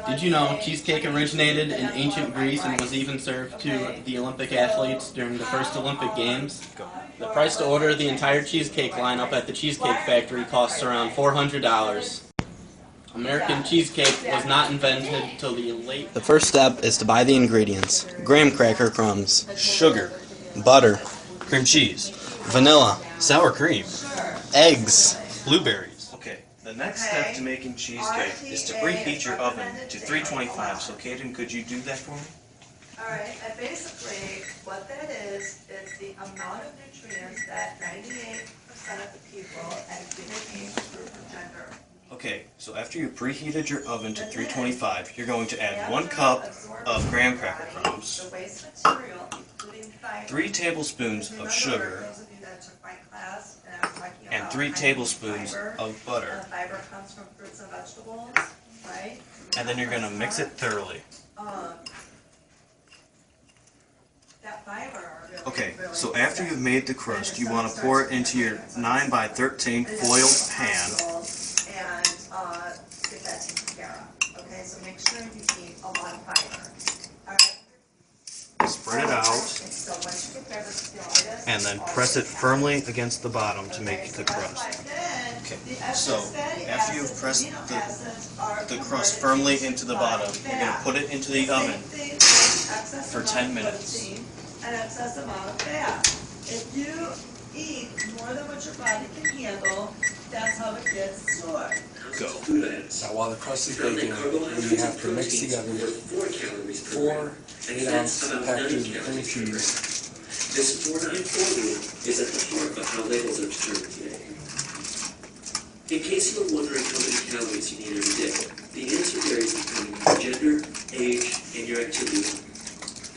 Did you know cheesecake originated in ancient Greece and was even served to the Olympic athletes during the first Olympic Games? The price to order the entire cheesecake lineup at the Cheesecake Factory costs around $400. American cheesecake was not invented till the late... The first step is to buy the ingredients. Graham cracker crumbs, sugar, butter, cream cheese, vanilla, sour cream, eggs, blueberries. Okay, the next step to making cheesecake is to preheat your oven to 325. So Kaden, could you do that for me? Alright, and basically what that is the amount of nutrients that 98% of the people at given age group of gender. Okay, so after you preheated your oven to 325, you're going to add 1 cup of graham cracker crumbs, 3 tablespoons of sugar, and 3 tablespoons of butter. Fiber comes from fruits and vegetables, right? And then you're going to mix it thoroughly. Okay, so after you've made the crust, you want to pour it into your 9 by 13 foiled pan. And get that taken care of. Okay, so make sure you eat a lot of fiber. Alright? Spread it out, and then press it firmly against the bottom to make the crust. Okay, so after you've pressed the crust firmly into the bottom, you're going to put it into the oven for 10 minutes. An excess amount of fat. If you eat more than what your body can handle, that's how it gets stored. Go. Now while the crust is baking, we have to mix together 4 8-ounce packages of cream cheese. This four-nine formula is at the heart of how labels are determined today. In case you were wondering how many calories you need every day, the answer varies depending on your gender, age, and your activity level.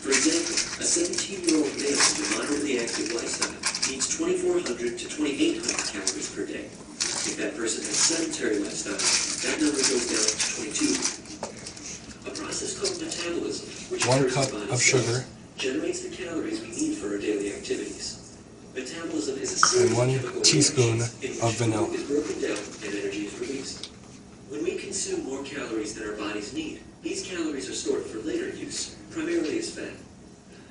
For example, a 17-year-old male with a moderately active lifestyle needs 2,400 to 2,800 calories per day. If that person has a sedentary lifestyle, that number goes down to 2,200. A process called metabolism, which 1 cup of sugar, generates the calories we need for our daily activities. Metabolism is a and 1 teaspoon of vanilla. Is broken down and energy is released. When we consume more calories than our bodies need, these calories are stored for later use, primarily as fat.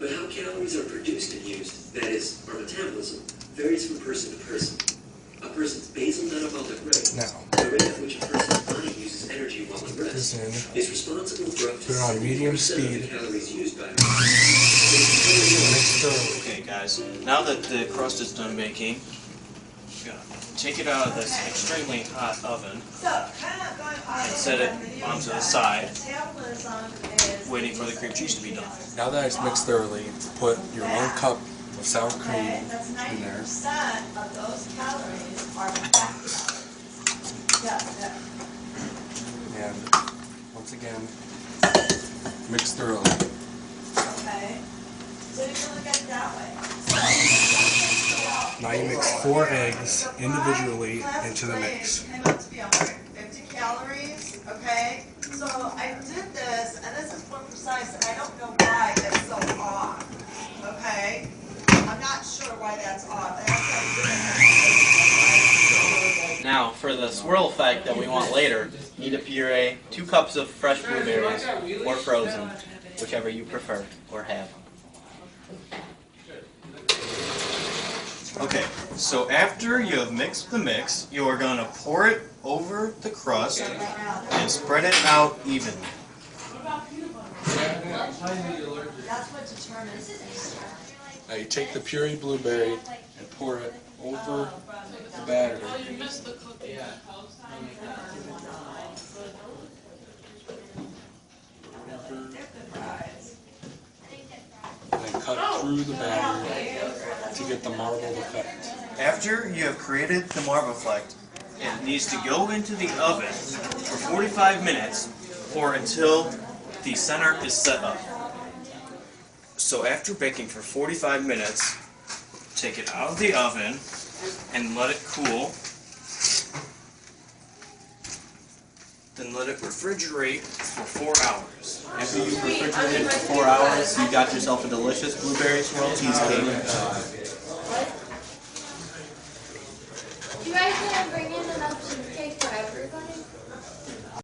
But how calories are produced and used, that is, our metabolism, varies from person to person. A person's basal metabolic rate, the rate at which a person's body uses energy while at rest, is responsible for up to 70% of the calories used by Okay guys, now that the crust is done baking, take it out of this extremely hot oven and set it onto the side, waiting for the cream cheese to be done. Now that it's mixed thoroughly, put your 1 cup of sour cream in there. Of those calories are fat. And once again, mix thoroughly. Okay. So you can look at it that way. Now you mix 4 eggs individually into the mix. Came out to be 150 calories, okay? So I did this, and this is more precise, and I don't know why it's so off, okay? I'm not sure why that's off. Now, for the swirl effect that we want later, need to puree 2 cups of fresh blueberries, or frozen, whichever you prefer or have. Okay, so after you have mixed the mix, you are going to pour it over the crust and spread it out evenly. Now you take the pureed blueberry and pour it over the batter. And then cut through the batter to get the marbled effect. After you have created the marble effect, it needs to go into the oven for 45 minutes or until the center is set up. So after baking for 45 minutes, take it out of the oven and let it cool. Then let it refrigerate for 4 hours. After you refrigerate it for 4 hours, you got yourself a delicious blueberry swirl cheesecake.